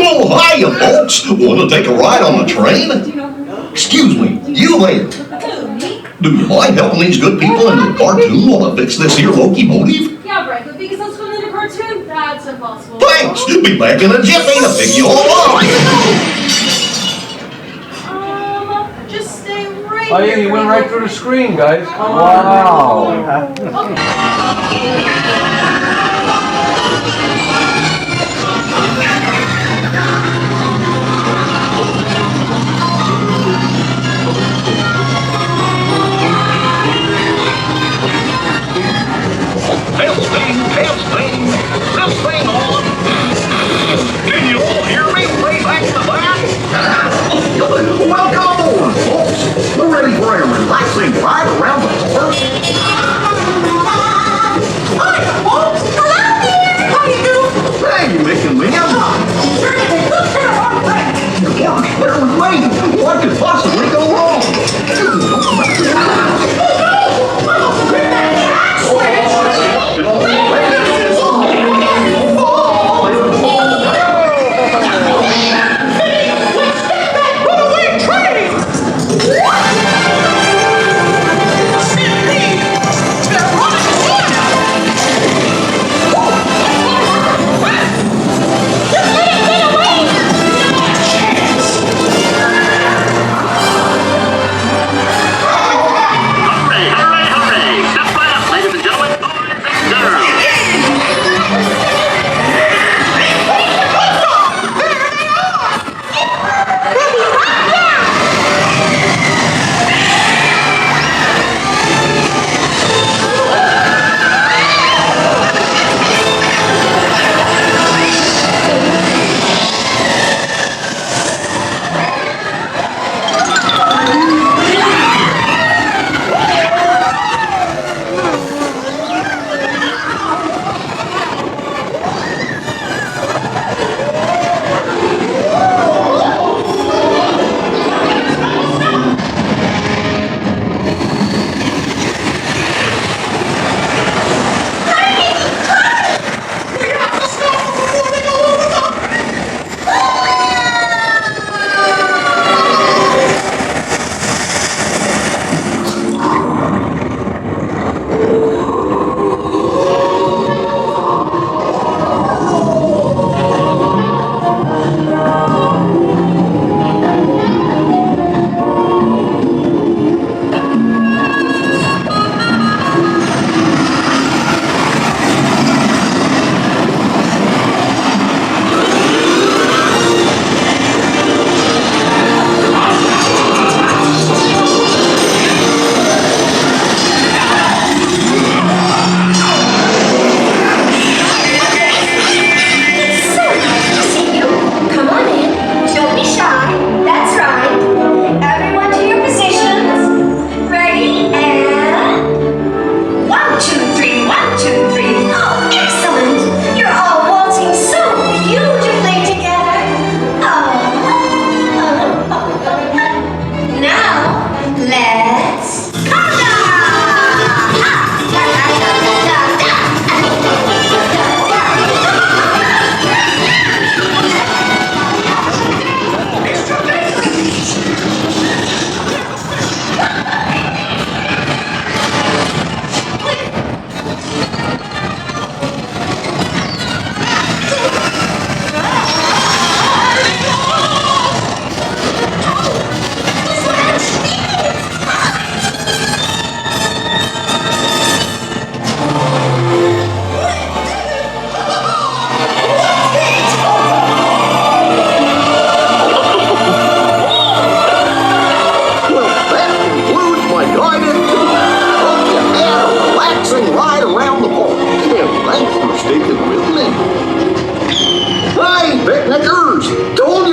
Oh, hiya, folks. Want to take a ride on the train? Excuse me, you there. Do you mind helping these good people into the cartoon while I fix this here locomotive? Yeah, right, but because I'm swimming in a cartoon, that's impossible. Thanks. Be back in a jiffy to pick you all up. Just stay right Oh here. yeah, you went right through the screen, guys. Wow. Testing, this thing on. Can you all hear me way back in the back? Welcome aboard, folks. We're ready for a relaxing ride around the park. Hi, folks. Hello there. How you doing? Hey, Mick and Liam. Where was waiting? What could possibly go wrong?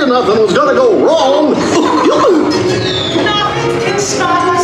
Nothing was gonna go wrong. Nothing can stop